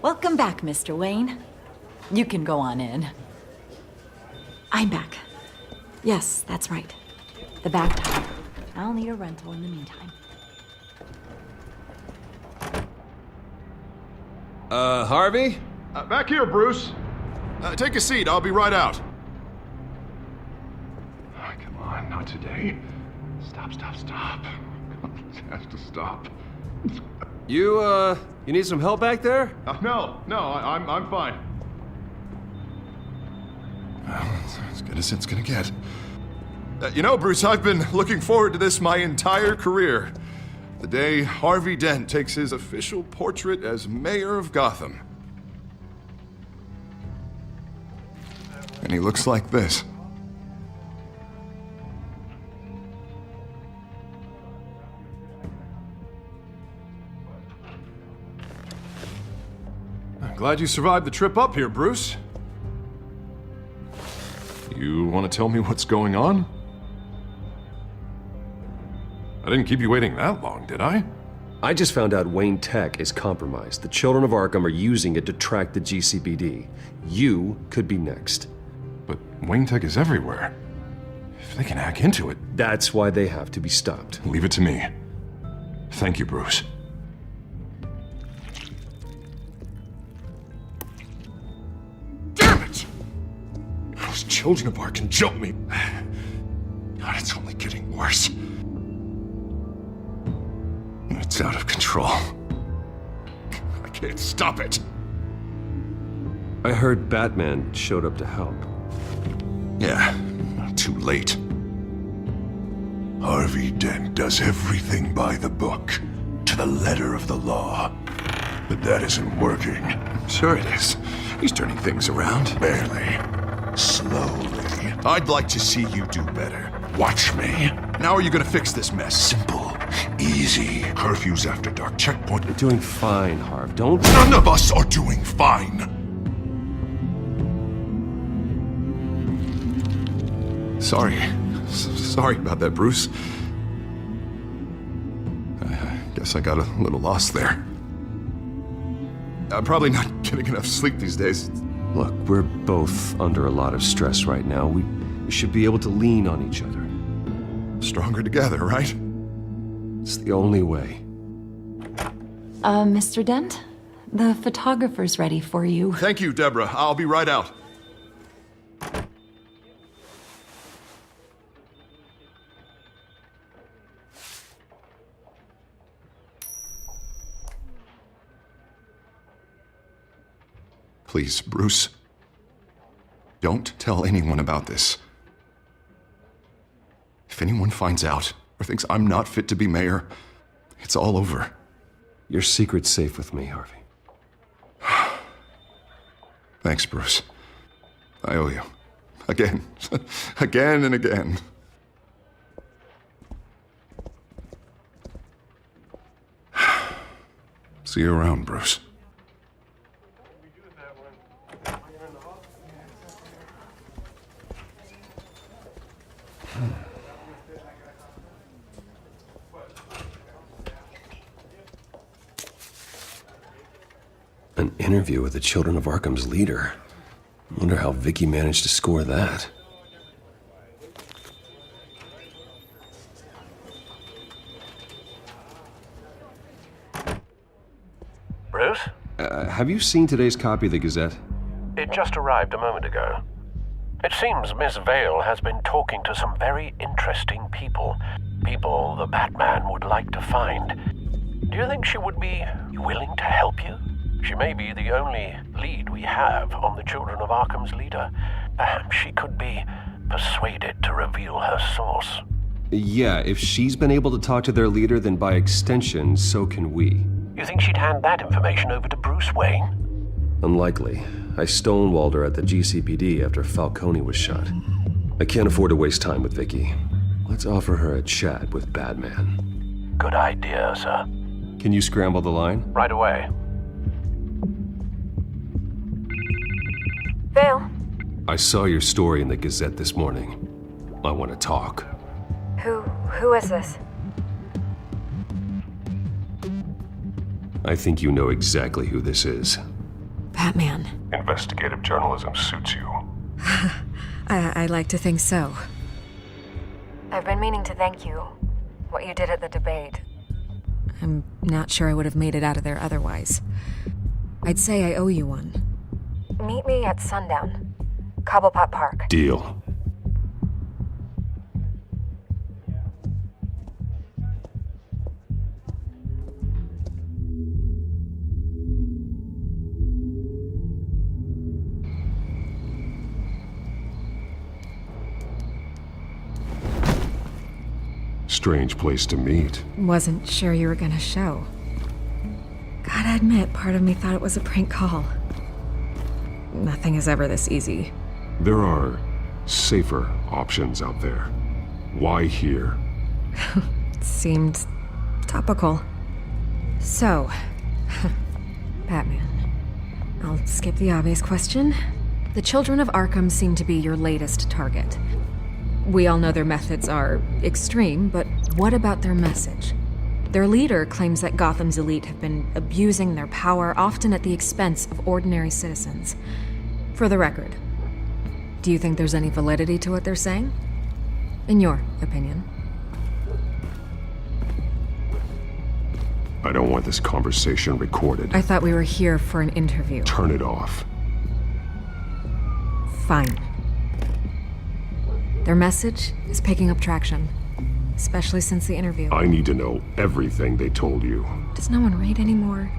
Welcome back, Mr. Wayne. You can go on in. I'm back. Yes, that's right. The back tire. I'll need a rental in the meantime. Harvey? Back here, Bruce. Take a seat. I'll be right out. Oh, come on, not today. Stop. It has to stop. You need some help back there? No, I'm fine. Well, it's as good as it's gonna get. You know, Bruce, I've been looking forward to this my entire career. The day Harvey Dent takes his official portrait as mayor of Gotham. And he looks like this. I'm glad you survived the trip up here, Bruce. You want to tell me what's going on? I didn't keep you waiting that long, did I? I just found out Wayne Tech is compromised. The children of Arkham are using it to track the GCPD. You could be next. But Wayne Tech is everywhere. If they can hack into it... That's why they have to be stopped. Leave it to me. Thank you, Bruce. Damn it! Those children of Arkham jumped me. God, it's only getting worse. It's out of control. I can't stop it. I heard Batman showed up to help. Yeah, too late. Harvey Dent does everything by the book, to the letter of the law. But that isn't working. Sure it is. He's turning things around. Barely. Slowly. I'd like to see you do better. Watch me. How are you gonna fix this mess? Simple. Easy. Curfews after dark. Checkpoint. You're doing fine, Harv. Don't... None of us are doing fine. Sorry. Sorry about that, Bruce. I guess I got a little lost there. I'm probably not getting enough sleep these days. Look, we're both under a lot of stress right now. We should be able to lean on each other. Stronger together, right? It's the only way. Mr. Dent? The photographer's ready for you. Thank you, Deborah. I'll be right out. Please, Bruce. Don't tell anyone about this. If anyone finds out or thinks I'm not fit to be mayor, it's all over. Your secret's safe with me, Harvey. Thanks, Bruce. I owe you. Again. Again and again. See you around, Bruce. An interview with the Children of Arkham's leader. Wonder how Vicky managed to score that. Bruce? Have you seen today's copy of the Gazette? It just arrived a moment ago. It seems Miss Vale has been talking to some very interesting people. People the Batman would like to find. Do you think she would be willing to help you? She may be the only lead we have on the Children of Arkham's leader. Perhaps she could be persuaded to reveal her source. Yeah, if she's been able to talk to their leader, then by extension, so can we. You think she'd hand that information over to Bruce Wayne? Unlikely. I stonewalled her at the GCPD after Falcone was shot. I can't afford to waste time with Vicky. Let's offer her a chat with Batman. Good idea, sir. Can you scramble the line? Right away. Vale. I saw your story in the Gazette this morning. I want to talk. Who is this? I think you know exactly who this is. Batman. Investigative journalism suits you. I like to think so. I've been meaning to thank you. What you did at the debate. I'm not sure I would have made it out of there otherwise. I'd say I owe you one. Meet me at sundown. Cobblepot Park. Deal. Strange place to meet. Wasn't sure you were gonna show. Gotta admit, part of me thought it was a prank call. Nothing is ever this easy. There are safer options out there. Why here? Seemed topical. So, Batman. I'll skip the obvious question. The children of Arkham seem to be your latest target. We all know their methods are extreme, but what about their message? Their leader claims that Gotham's elite have been abusing their power, often at the expense of ordinary citizens. For the record, do you think there's any validity to what they're saying? In your opinion? I don't want this conversation recorded. I thought we were here for an interview. Turn it off. Fine. Their message is picking up traction, especially since the interview. I need to know everything they told you. Does no one read anymore?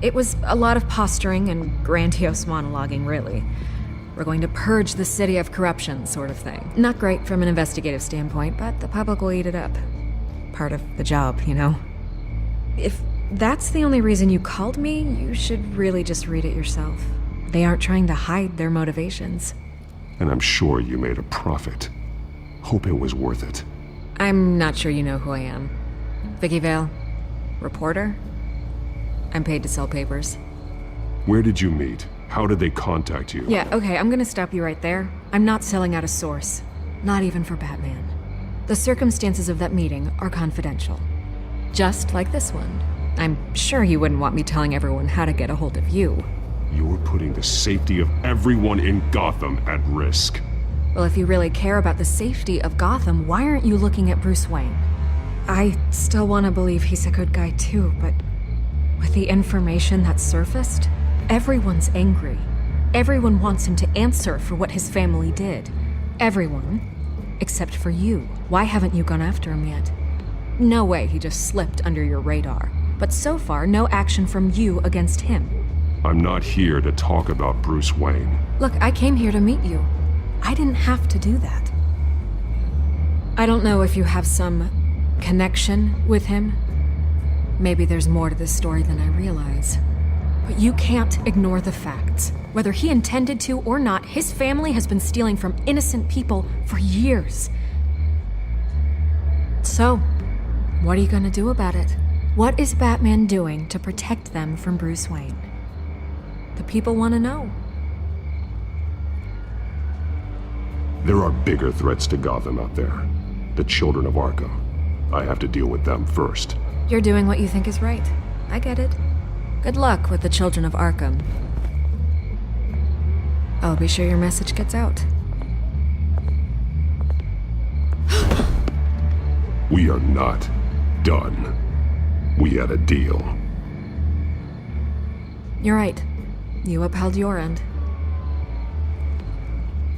It was a lot of posturing and grandiose monologuing, really. We're going to purge the city of corruption, sort of thing. Not great from an investigative standpoint, but the public will eat it up. Part of the job, you know? If that's the only reason you called me, you should really just read it yourself. They aren't trying to hide their motivations. And I'm sure you made a profit. Hope it was worth it. I'm not sure you know who I am. Vicky Vale? Reporter? I'm paid to sell papers. Where did you meet? How did they contact you? Yeah, okay, I'm gonna stop you right there. I'm not selling out a source. Not even for Batman. The circumstances of that meeting are confidential. Just like this one. I'm sure you wouldn't want me telling everyone how to get a hold of you. You're putting the safety of everyone in Gotham at risk. Well, if you really care about the safety of Gotham, why aren't you looking at Bruce Wayne? I still want to believe he's a good guy too, but with the information that's surfaced, everyone's angry. Everyone wants him to answer for what his family did. Everyone, except for you. Why haven't you gone after him yet? No way he just slipped under your radar. But so far, no action from you against him. I'm not here to talk about Bruce Wayne. Look, I came here to meet you. I didn't have to do that. I don't know if you have some connection with him. Maybe there's more to this story than I realize. But you can't ignore the facts. Whether he intended to or not, his family has been stealing from innocent people for years. So, what are you gonna do about it? What is Batman doing to protect them from Bruce Wayne? The people want to know. There are bigger threats to Gotham out there. The children of Arkham. I have to deal with them first. You're doing what you think is right. I get it. Good luck with the children of Arkham. I'll be sure your message gets out. We are not done. We had a deal. You're right. You upheld your end.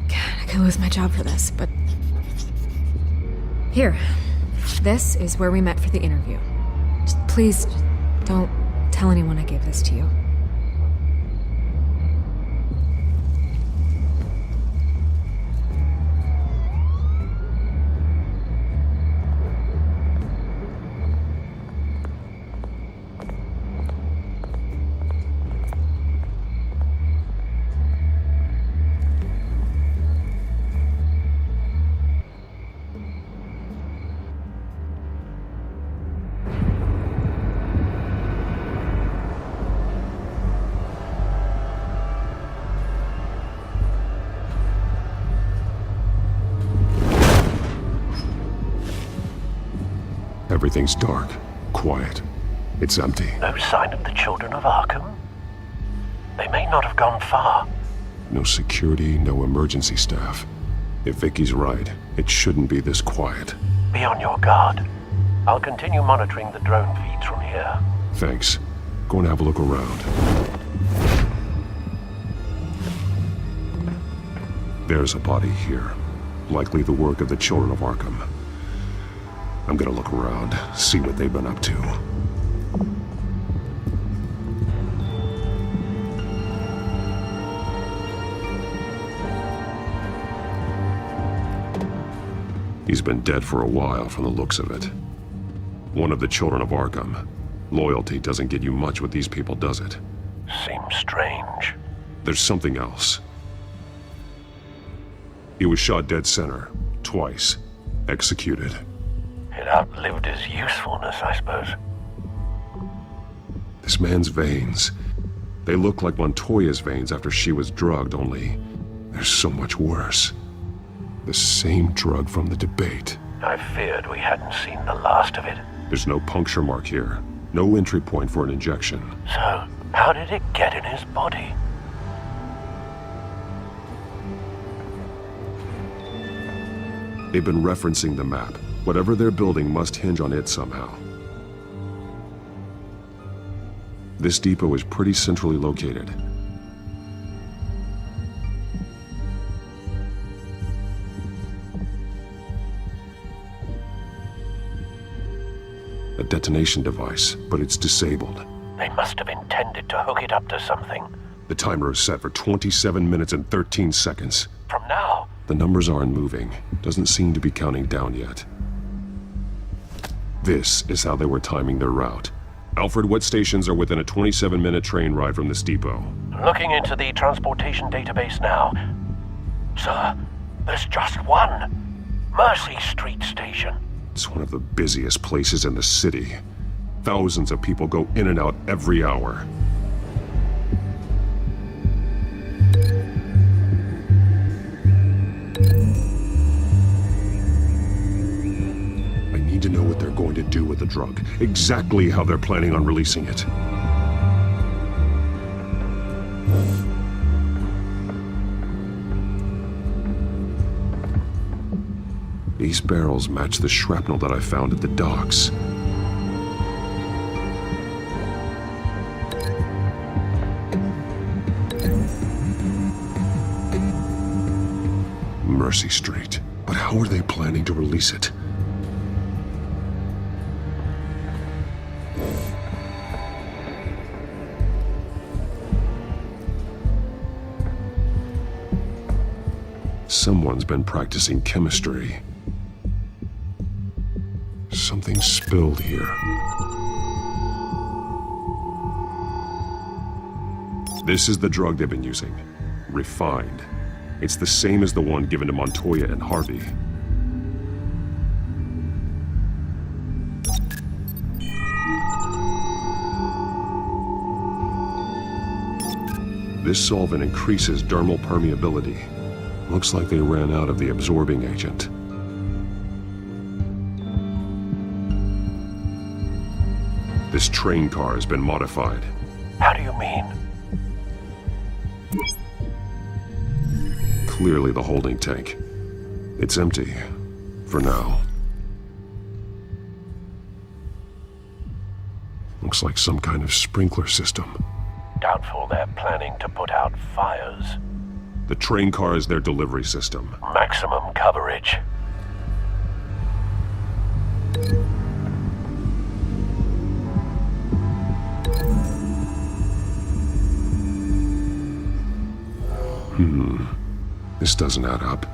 God, I could lose my job for this, but... Here. This is where we met for the interview. Just please, don't tell anyone I gave this to you. Everything's dark, quiet. It's empty. No sign of the children of Arkham? They may not have gone far. No security, no emergency staff. If Vicky's right, it shouldn't be this quiet. Be on your guard. I'll continue monitoring the drone feeds from here. Thanks. Go and have a look around. There's a body here. Likely the work of the children of Arkham. I'm gonna look around, see what they've been up to. He's been dead for a while from the looks of it. One of the children of Arkham. Loyalty doesn't get you much with these people, does it? Seems strange. There's something else. He was shot dead center, twice, executed. It outlived his usefulness, I suppose. This man's veins. They look like Montoya's veins after she was drugged, only they're so much worse. The same drug from the debate. I feared we hadn't seen the last of it. There's no puncture mark here. No entry point for an injection. So, how did it get in his body? They've been referencing the map. Whatever they're building must hinge on it somehow. This depot is pretty centrally located. A detonation device, but it's disabled. They must have intended to hook it up to something. The timer is set for 27 minutes and 13 seconds. From now? The numbers aren't moving. Doesn't seem to be counting down yet. This is how they were timing their route. Alfred, what stations are within a 27-minute train ride from this depot? Looking into the transportation database now. Sir, there's just one. Mercy Street Station. It's one of the busiest places in the city. Thousands of people go in and out every hour. I need to know what they're going to do with the drug. Exactly how they're planning on releasing it. These barrels match the shrapnel that I found at the docks. Mercy Street. But how are they planning to release it? Someone's been practicing chemistry. Something spilled here. This is the drug they've been using. Refined. It's the same as the one given to Montoya and Harvey. This solvent increases dermal permeability. Looks like they ran out of the absorbing agent. This train car has been modified. How do you mean? Clearly the holding tank. It's empty. For now. Looks like some kind of sprinkler system. Doubtful they're planning to put out fires. The train car is their delivery system. Maximum coverage. This doesn't add up.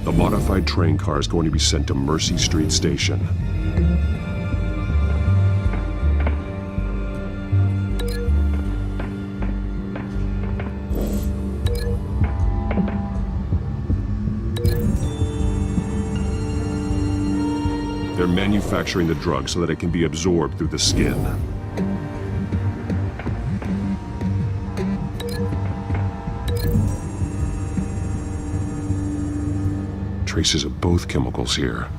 The modified train car is going to be sent to Mercy Street Station. They're manufacturing the drug so that it can be absorbed through the skin. Traces of both chemicals here.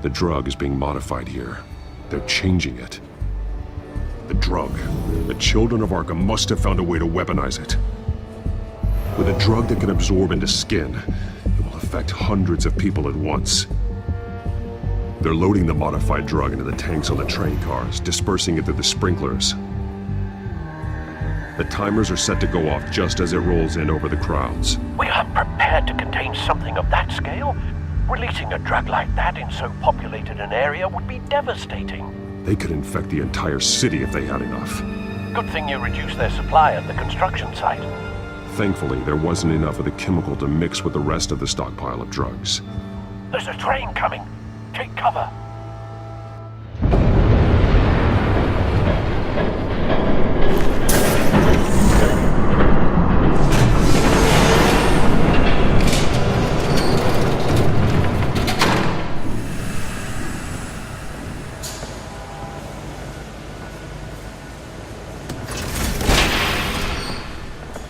The drug is being modified here. They're changing it. The drug. The children of Arkham must have found a way to weaponize it. With a drug that can absorb into skin, it will affect hundreds of people at once. They're loading the modified drug into the tanks on the train cars, dispersing it through the sprinklers. The timers are set to go off just as it rolls in over the crowds. We aren't prepared to contain something of that scale. Releasing a drug like that in so populated an area would be devastating. They could infect the entire city if they had enough. Good thing you reduced their supply at the construction site. Thankfully, there wasn't enough of the chemical to mix with the rest of the stockpile of drugs. There's a train coming. Take cover.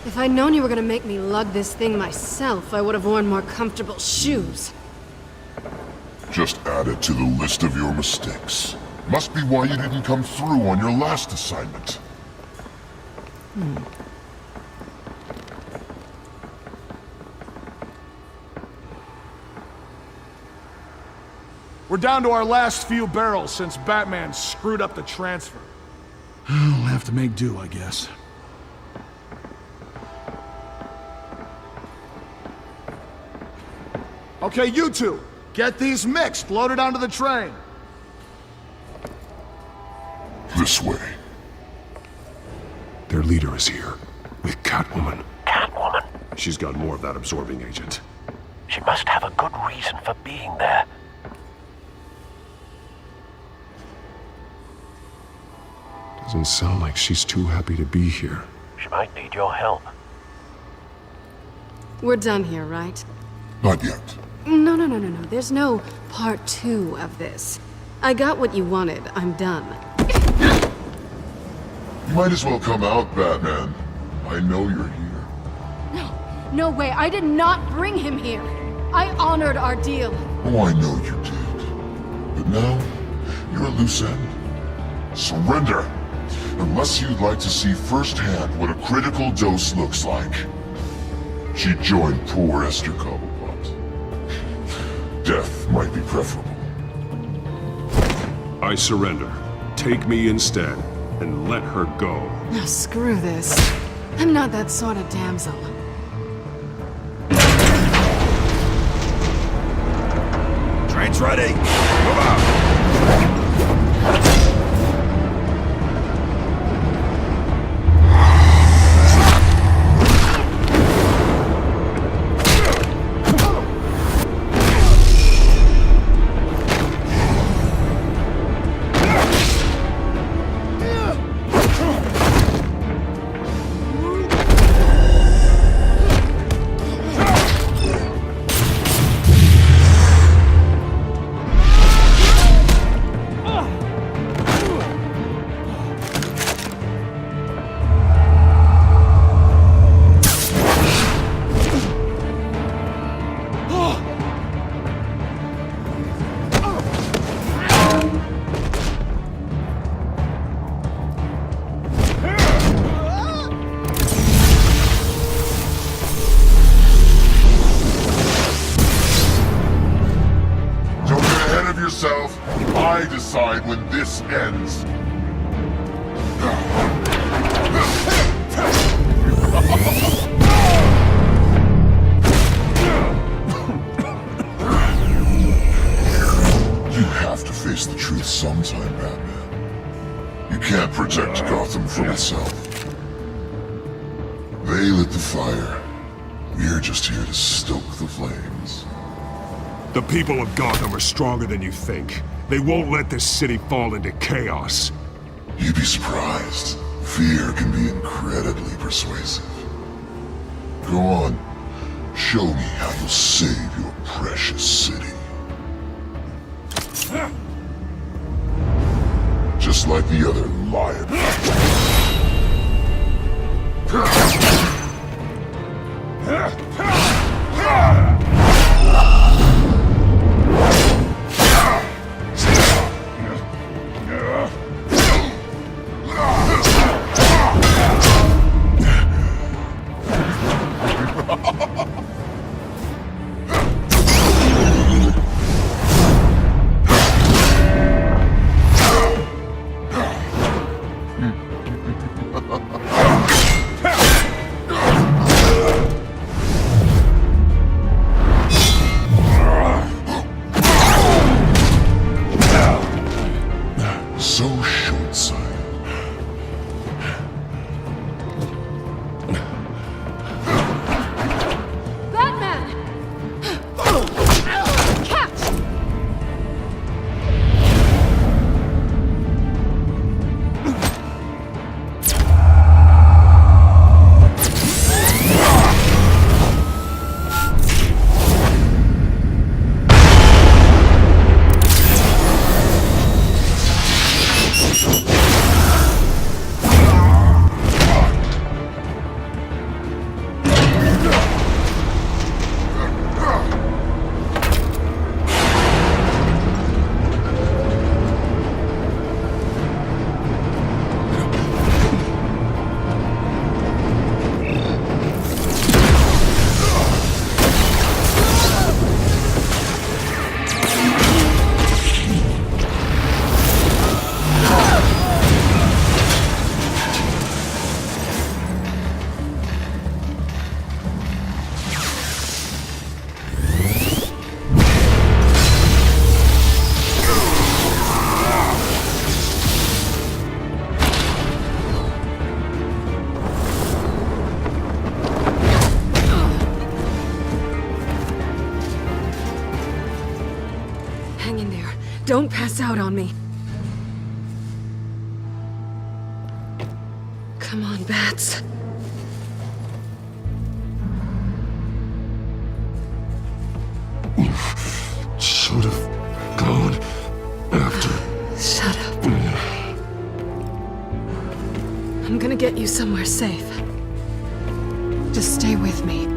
If I'd known you were gonna make me lug this thing myself, I would have worn more comfortable shoes. Just add it to the list of your mistakes. Must be why you didn't come through on your last assignment. We're down to our last few barrels since Batman screwed up the transfer. We'll have to make do, I guess. Okay, you two, get these mixed, loaded onto the train. This way. Their leader is here, with Catwoman. Catwoman? She's got more of that absorbing agent. She must have a good reason for being there. Doesn't sound like she's too happy to be here. She might need your help. We're done here, right? Not yet. No. There's no part 2 of this. I got what you wanted. I'm done. You might as well come out, Batman. I know you're here. No way. I did not bring him here. I honored our deal. Oh, I know you did. But now, you're a loose end. Surrender! Unless you'd like to see firsthand what a critical dose looks like. She joined poor Esther Cobblepot. Death might be preferable. I surrender. Take me instead, and let her go. Now screw this. I'm not that sort of damsel. Train's ready. Move out. I decide when this ends. You have to face the truth sometime, Batman. You can't protect Gotham from itself. They lit the fire. We're just here to stoke the flames. The people of Gotham are stronger than you think. They won't let this city fall into chaos. You'd be surprised. Fear can be incredibly persuasive. Go on. Show me how you'll save your precious city. Just like the other liar. so short-sighted. Batman! Catch! Hang in there. Don't pass out on me. Come on, bats. Should have gone after. Shut up. I'm gonna get you somewhere safe. Just stay with me.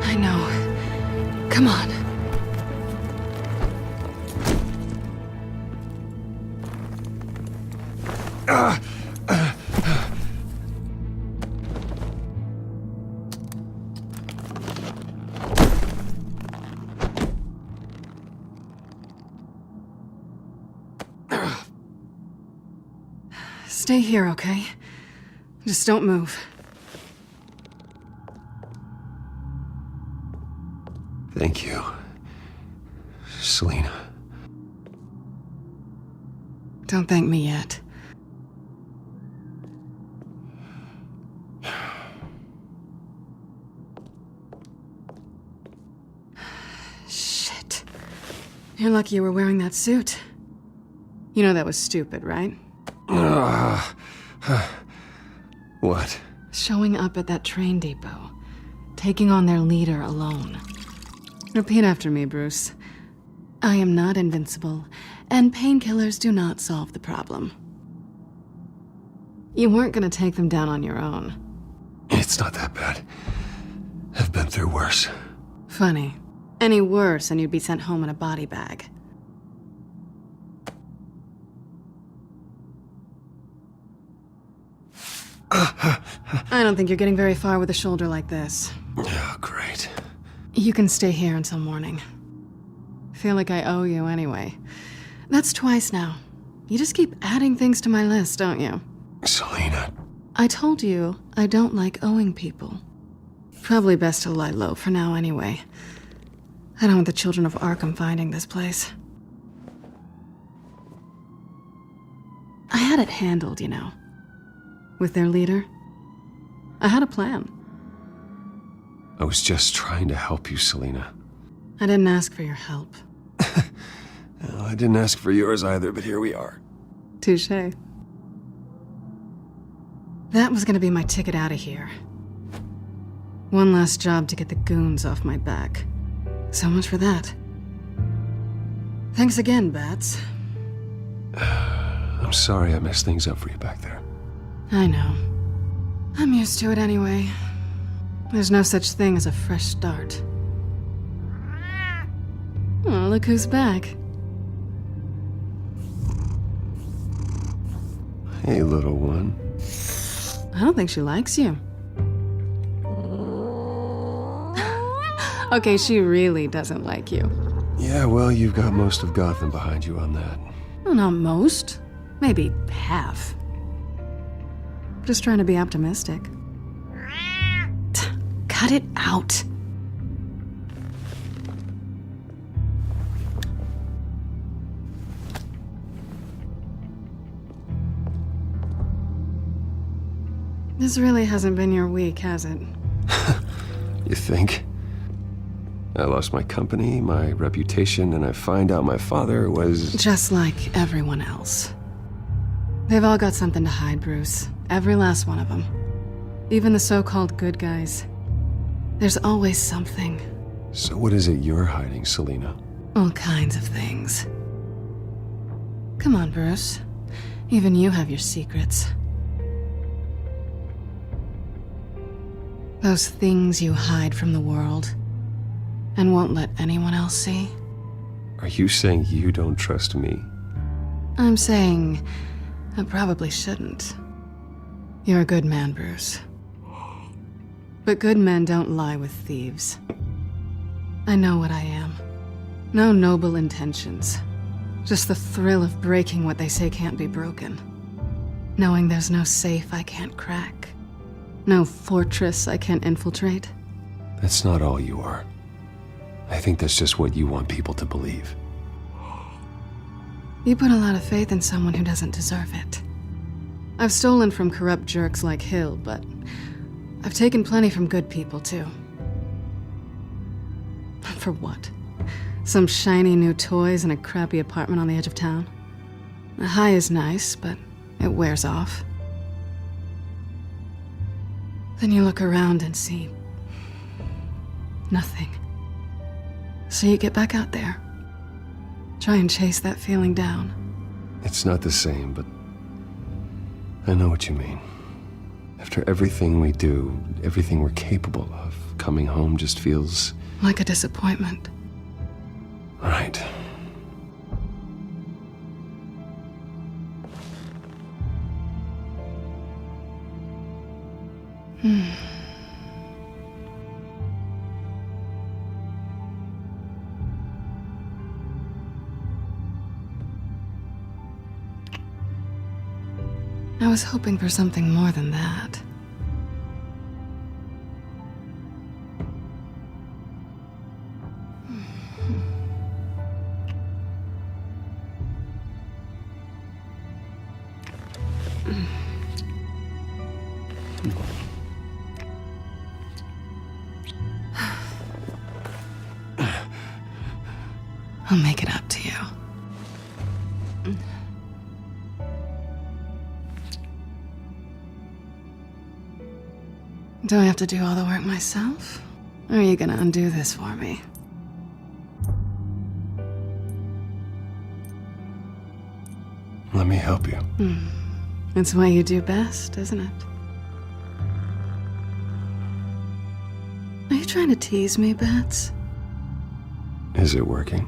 I know. Come on. Stay here, okay? Just don't move. Thank you, Selina. Don't thank me yet. Shit. You're lucky you were wearing that suit. You know that was stupid, right? What? Showing up at that train depot. Taking on their leader alone. Repeat after me, Bruce. I am not invincible, and painkillers do not solve the problem. You weren't gonna take them down on your own. It's not that bad. I've been through worse. Funny. Any worse and you'd be sent home in a body bag. I don't think you're getting very far with a shoulder like this. Oh, great. You can stay here until morning. Feel like I owe you anyway. That's twice now. You just keep adding things to my list, don't you? Selina. I told you I don't like owing people. Probably best to lie low for now anyway. I don't want the children of Arkham finding this place. I had it handled, you know. With their leader. I had a plan. I was just trying to help you, Selina. I didn't ask for your help. Well, I didn't ask for yours either, but here we are. Touché. That was gonna be my ticket out of here. One last job to get the goons off my back. So much for that. Thanks again, Bats. I'm sorry I messed things up for you back there. I know. I'm used to it anyway. There's no such thing as a fresh start. Oh, look who's back. Hey, little one. I don't think she likes you. Okay, she really doesn't like you. Yeah, well, you've got most of Gotham behind you on that. Well, not most. Maybe half. Just trying to be optimistic. Cut it out. This really hasn't been your week, has it? You think? I lost my company, my reputation, and I find out my father was... Just like everyone else. They've all got something to hide, Bruce. Every last one of them. Even the so-called good guys. There's always something. So what is it you're hiding, Selina? All kinds of things. Come on, Bruce. Even you have your secrets. Those things you hide from the world and won't let anyone else see. Are you saying you don't trust me? I'm saying I probably shouldn't. You're a good man, Bruce. But good men don't lie with thieves. I know what I am. No noble intentions. Just the thrill of breaking what they say can't be broken. Knowing there's no safe I can't crack. No fortress I can't infiltrate. That's not all you are. I think that's just what you want people to believe. You put a lot of faith in someone who doesn't deserve it. I've stolen from corrupt jerks like Hill, but I've taken plenty from good people, too. For what? Some shiny new toys and a crappy apartment on the edge of town? The high is nice, but it wears off. Then you look around and see nothing. So you get back out there. Try and chase that feeling down. It's not the same, but I know what you mean. After everything we do, everything we're capable of, coming home just feels... like a disappointment. Right. I was hoping for something more than that. I'll make it up to you. Do I have to do all the work myself? Or are you gonna undo this for me? Let me help you. It's what you do best, isn't it? Are you trying to tease me, Bats? Is it working?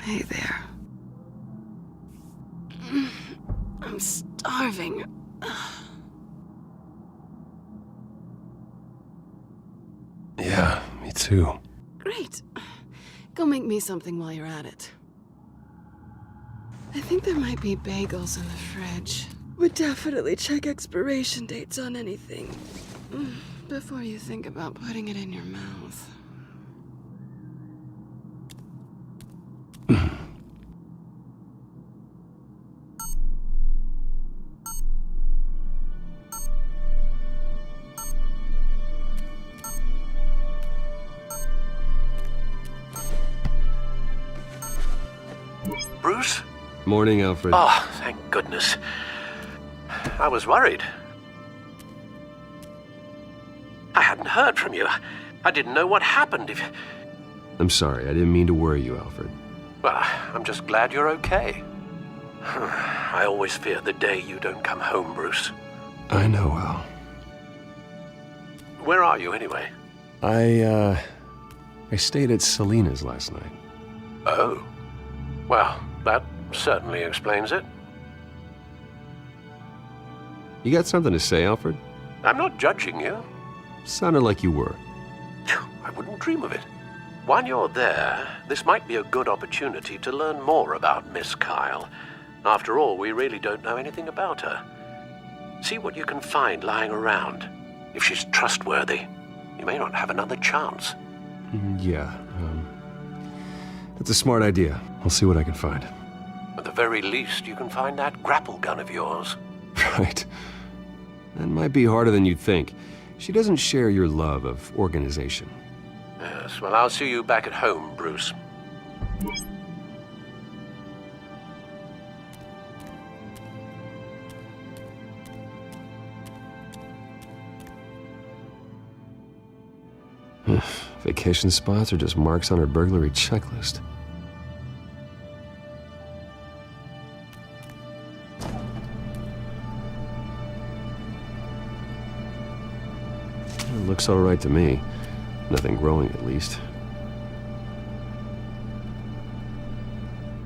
Hey there. I'm starving. Yeah, me too. Great. Go make me something while you're at it. I think there might be bagels in the fridge. Would definitely check expiration dates on anything before you think about putting it in your mouth. Morning, Alfred. Oh, thank goodness. I was worried. I hadn't heard from you. I didn't know what happened. I'm sorry, I didn't mean to worry you, Alfred. Well, I'm just glad you're okay. I always fear the day you don't come home, Bruce. I know, Al. Where are you, anyway? I stayed at Selena's last night. Oh. Well, that certainly explains it. You got something to say, Alfred? I'm not judging you. Sounded like you were. I wouldn't dream of it. While you're there, this might be a good opportunity to learn more about Miss Kyle. After all, we really don't know anything about her. See what you can find lying around. If she's trustworthy, you may not have another chance. Yeah, that's a smart idea. I'll see what I can find. At the very least, you can find that grapple gun of yours. Right. That might be harder than you'd think. She doesn't share your love of organization. Yes, well, I'll see you back at home, Bruce. Vacation spots are just marks on her burglary checklist. It looks all right to me. Nothing growing, at least.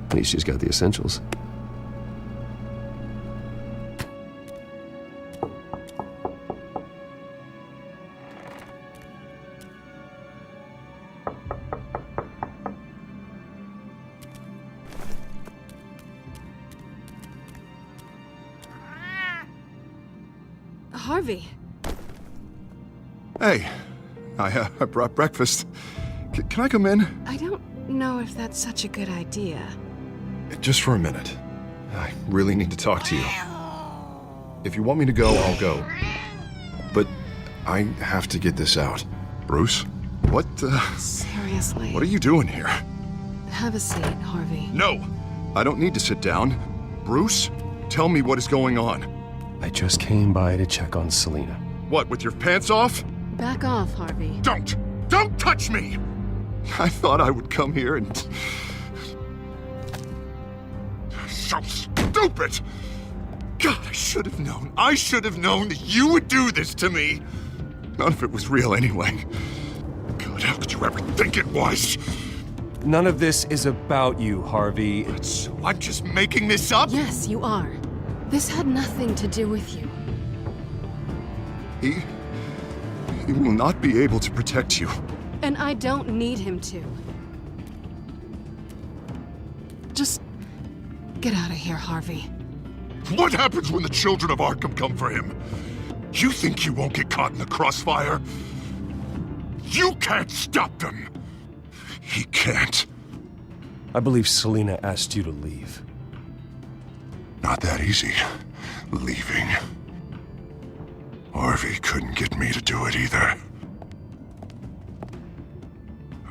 At least she's got the essentials. Harvey. Hey, I brought breakfast. Can I come in? I don't know if that's such a good idea. Just for a minute. I really need to talk to you. If you want me to go, I'll go. But I have to get this out. Bruce? What, Seriously. What are you doing here? Have a seat, Harvey. No! I don't need to sit down. Bruce, tell me what is going on. I just came by to check on Selena. What, with your pants off? Back off, Harvey. Don't! Don't touch me! I thought I would come here and... So stupid! God, I should have known. I should have known that you would do this to me. None of it was real anyway. God, how could you ever think it was? None of this is about you, Harvey. So I'm just making this up? Yes, you are. This had nothing to do with you. He will not be able to protect you. And I don't need him to. Just get out of here, Harvey. What happens when the children of Arkham come for him? You think you won't get caught in the crossfire? You can't stop them! He can't. I believe Selena asked you to leave. Not that easy, leaving. Harvey couldn't get me to do it either.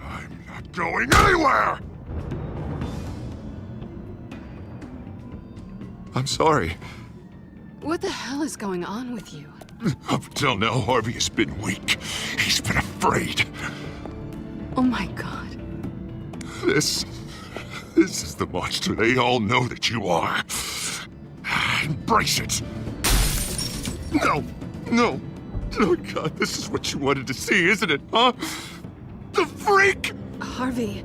I'm not going anywhere! I'm sorry. What the hell is going on with you? Up until now, Harvey has been weak. He's been afraid. Oh my god. This is the monster they all know that you are. Embrace it. No, no. Oh God, this is what you wanted to see, isn't it, huh? The freak! Harvey.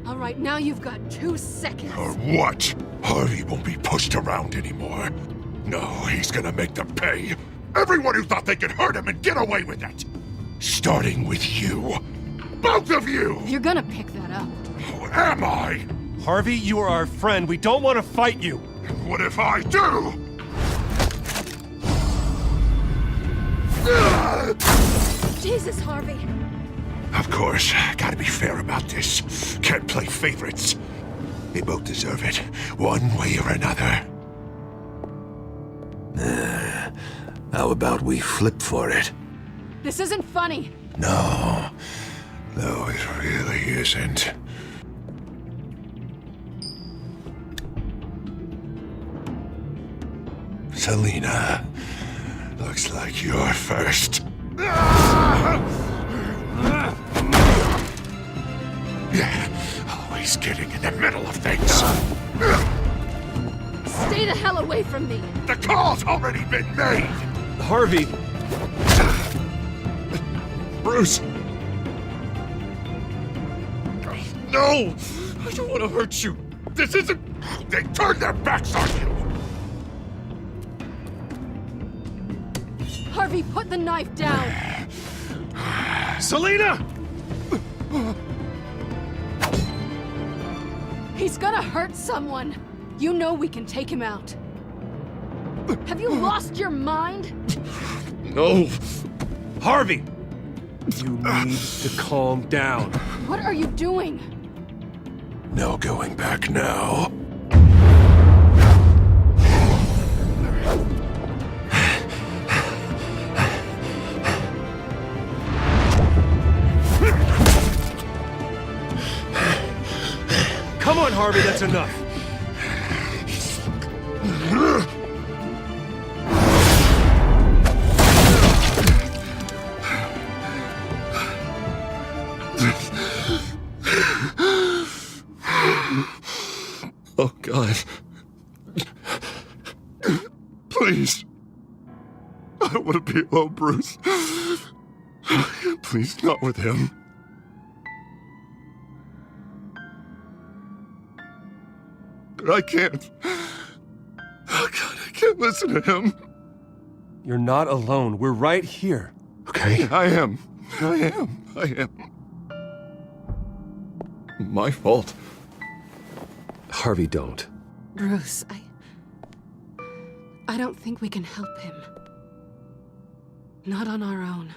All right, now you've got 2 seconds. Or what? Harvey won't be pushed around anymore. No, he's gonna make them pay. Everyone who thought they could hurt him and get away with it. Starting with you. Both of you! You're gonna pick that up. Who am I? Harvey, you are our friend. We don't want to fight you. What if I do? Jesus, Harvey. Of course, gotta be fair about this. Can't play favorites. They both deserve it, one way or another. How about we flip for it? This isn't funny. No, it really isn't. Selina. Looks like you're first. Always getting in the middle of things. Stay the hell away from me! The call's already been made! Harvey! Bruce! No! I don't want to hurt you! This isn't... They turned their backs on you! Harvey, put the knife down! Selina! He's gonna hurt someone! You know we can take him out. Have you lost your mind? No! Harvey! You need to calm down. What are you doing? No going back now. Come on, Harvey, that's enough. Oh, God. Please. I don't want to be alone, Bruce. Please, not with him. But I can't. Oh, God, I can't listen to him. You're not alone. We're right here. Okay, I am. My fault. Harvey, don't. Bruce, I don't think we can help him. Not on our own.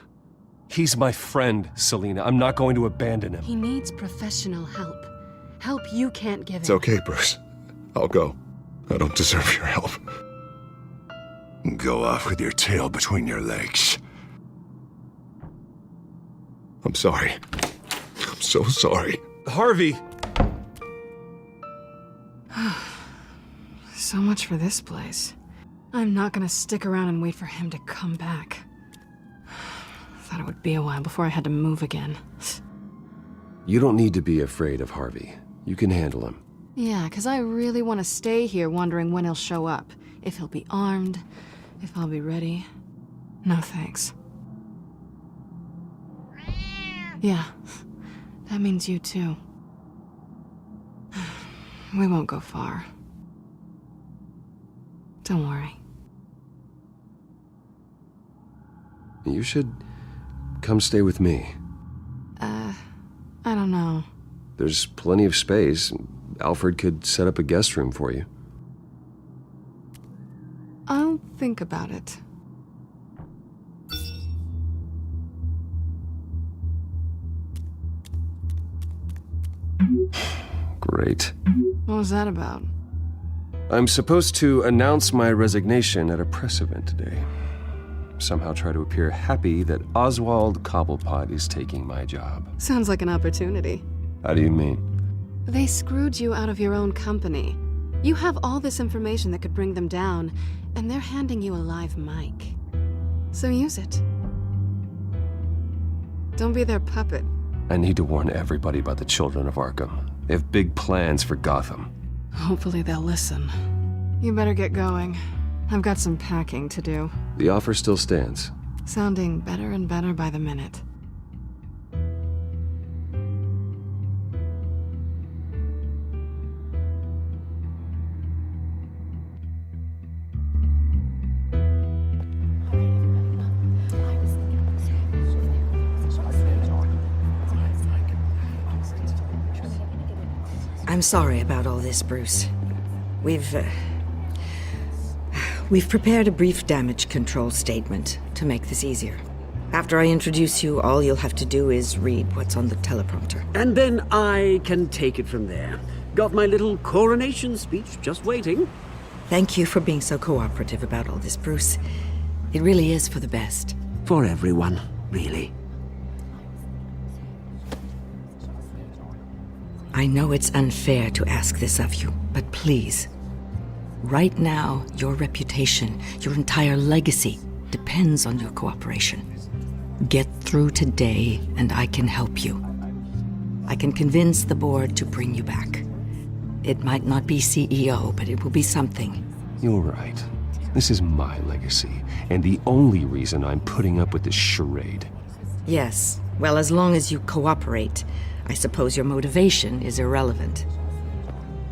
He's my friend, Selina. I'm not going to abandon him. He needs professional help. Help you can't give him. It's okay, Bruce. I'll go. I don't deserve your help. Go off with your tail between your legs. I'm sorry. I'm so sorry. Harvey! So much for this place. I'm not gonna stick around and wait for him to come back. Thought it would be a while before I had to move again. You don't need to be afraid of Harvey. You can handle him. Yeah, 'cause I really want to stay here wondering when he'll show up. If he'll be armed, if I'll be ready. No thanks. Yeah, that means you too. We won't go far. Don't worry. You should come stay with me. I don't know. There's plenty of space. Alfred could set up a guest room for you. I'll think about it. Great. What was that about? I'm supposed to announce my resignation at a press event today. Somehow try to appear happy that Oswald Cobblepot is taking my job. Sounds like an opportunity. How do you mean? They screwed you out of your own company. You have all this information that could bring them down, and they're handing you a live mic. So use it. Don't be their puppet. I need to warn everybody about the children of Arkham. They have big plans for Gotham. Hopefully they'll listen. You better get going. I've got some packing to do. The offer still stands. Sounding better and better by the minute. I'm sorry about all this, Bruce. We've prepared a brief damage control statement to make this easier. After I introduce you, all you'll have to do is read what's on the teleprompter. And then I can take it from there. Got my little coronation speech just waiting. Thank you for being so cooperative about all this, Bruce. It really is for the best. For everyone, really. I know it's unfair to ask this of you, but please, Right now, your reputation, your entire legacy, depends on your cooperation. Get through today, and I can help you. I can convince the board to bring you back. It might not be CEO, but it will be something. You're right. This is my legacy, and the only reason I'm putting up with this charade. Yes, well, as long as you cooperate, I suppose your motivation is irrelevant.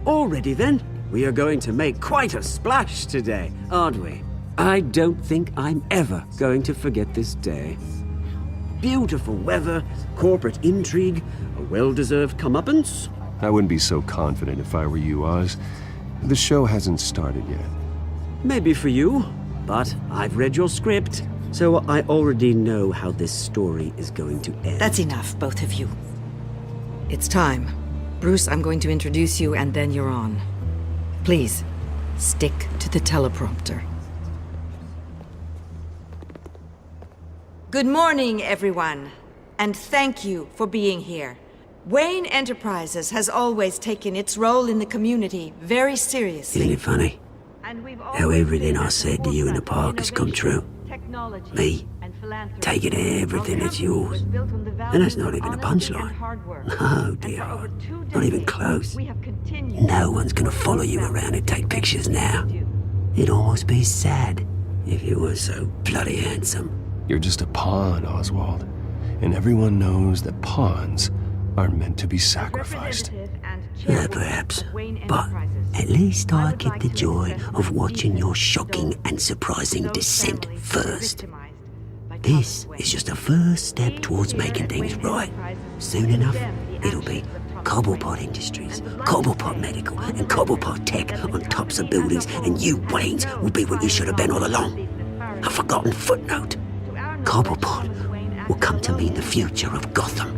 Already then, we are going to make quite a splash today, aren't we? I don't think I'm ever going to forget this day. Beautiful weather, corporate intrigue, a well-deserved comeuppance. I wouldn't be so confident if I were you, Oz. The show hasn't started yet. Maybe for you, but I've read your script, so I already know how this story is going to end. That's enough, both of you. It's time. Bruce, I'm going to introduce you, and then you're on. Please, stick to the teleprompter. Good morning, everyone, and thank you for being here. Wayne Enterprises has always taken its role in the community very seriously. Isn't it funny? How everything I said to you in the park has come true. Me, taking everything that's yours. And that's not even a punchline. No, dear heart. Not even close. No one's gonna follow you around and take pictures now. It'd almost be sad if you were so bloody handsome. You're just a pawn, Oswald. And everyone knows that pawns are meant to be sacrificed. Yeah, perhaps. But at least I get the joy of watching your shocking and surprising descent first. This is just a first step towards making things right. Soon enough, it'll be Cobblepot Industries, Cobblepot Medical, and Cobblepot Tech on tops of buildings, and you, Waynes, will be what you should have been all along. A forgotten footnote. Cobblepot will come to mean the future of Gotham.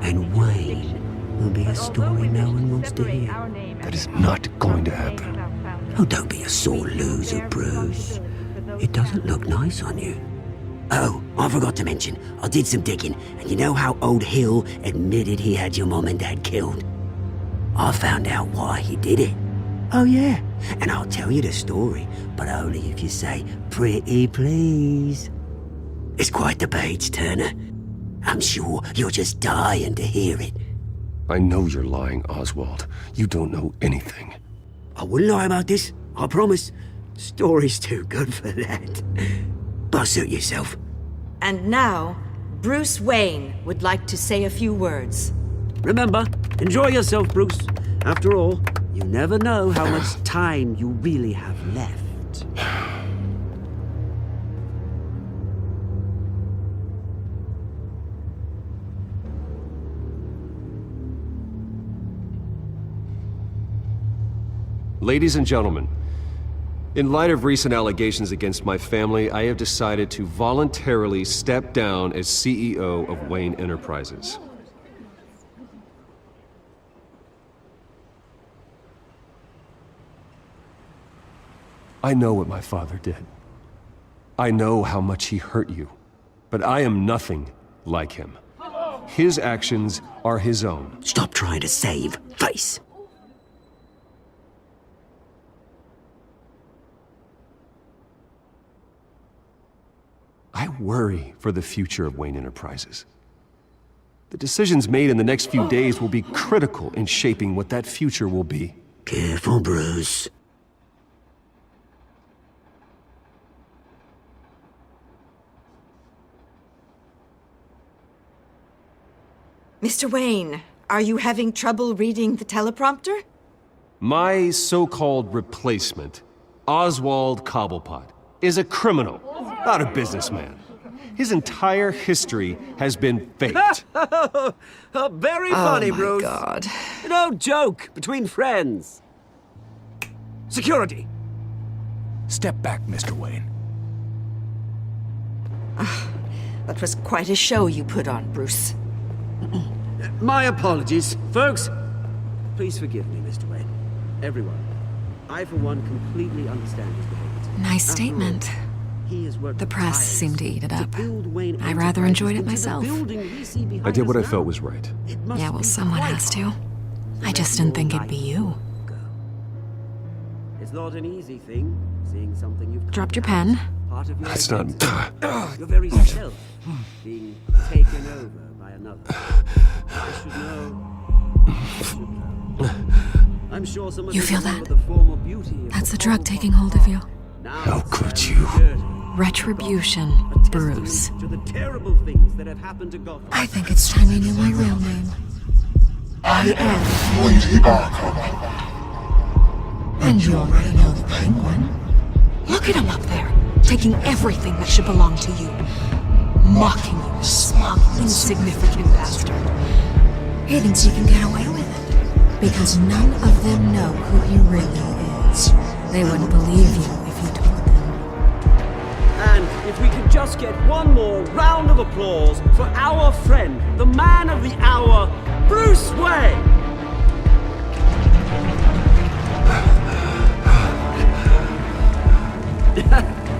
And Wayne will be a story no one wants to hear. That is not going to happen. Oh, don't be a sore loser, Bruce. It doesn't look nice on you. Oh, I forgot to mention, I did some digging, and you know how old Hill admitted he had your mom and dad killed? I found out why he did it. Oh yeah, and I'll tell you the story, but only if you say, "Pretty please." It's quite the page turner. I'm sure you're just dying to hear it. I know you're lying, Oswald. You don't know anything. I wouldn't lie about this, I promise. Story's too good for that. But suit yourself. And now, Bruce Wayne would like to say a few words. Remember, enjoy yourself, Bruce. After all, you never know how much time you really have left. Ladies and gentlemen, in light of recent allegations against my family, I have decided to voluntarily step down as CEO of Wayne Enterprises. I know what my father did. I know how much he hurt you, but I am nothing like him. His actions are his own. Stop trying to save face. I worry for the future of Wayne Enterprises. The decisions made in the next few days will be critical in shaping what that future will be. Careful, Bruce. Mr. Wayne, are you having trouble reading the teleprompter? My so-called replacement, Oswald Cobblepot, is a criminal, not a businessman. His entire history has been faked. Very funny, Bruce. Oh, my God. No joke between friends. Security. Step back, Mr. Wayne. That was quite a show you put on, Bruce. My apologies, folks. Please forgive me, Mr. Wayne. Everyone. I, for one, completely understand his behavior. Nice statement. The press seemed to eat it up. I rather enjoyed it myself. I did what I felt was right. Yeah, well, someone has to. I just didn't think it'd be you. It's not an easy thing, seeing something you've Dropped your pen. part of your That's not. your very self being taken over by another. I should know. I'm sure some of You you feel remember that? the former beauty of That's the the drug taking hold of you. Now How it's could time you? to dirty. Retribution, A testament Bruce. to the terrible things that have happened to Gotham. I think it's time you knew my real name. I am, Lady Arkham. and you already know the Penguin. Look at him up there, taking everything that should belong to you. Mocking you, smug, insignificant bastard. He thinks he can get away with it, because none of them know who he really is. They wouldn't believe you if you told them. And if we could just get one more round of applause for our friend, the man of the hour, Bruce Wayne!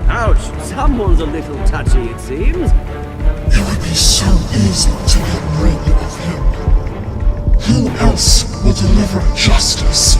Ouch, someone's a little touchy, it seems. It would be so easy to get rid of him. Who else will deliver justice?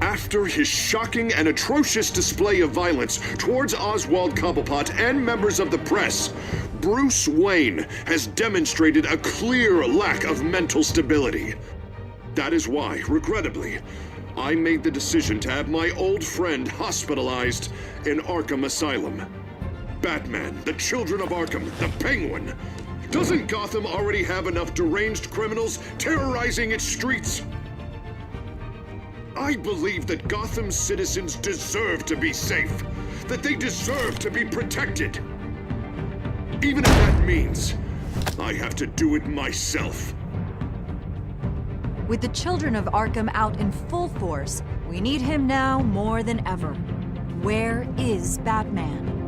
After his shocking and atrocious display of violence towards Oswald Cobblepot and members of the press, Bruce Wayne has demonstrated a clear lack of mental stability. That is why, regrettably, I made the decision to have my old friend hospitalized in Arkham Asylum. Batman, the Children of Arkham, the Penguin. Doesn't Gotham already have enough deranged criminals terrorizing its streets? I believe that Gotham's citizens deserve to be safe, that they deserve to be protected. Even if that means I have to do it myself. With the Children of Arkham out in full force, we need him now more than ever. Where is Batman?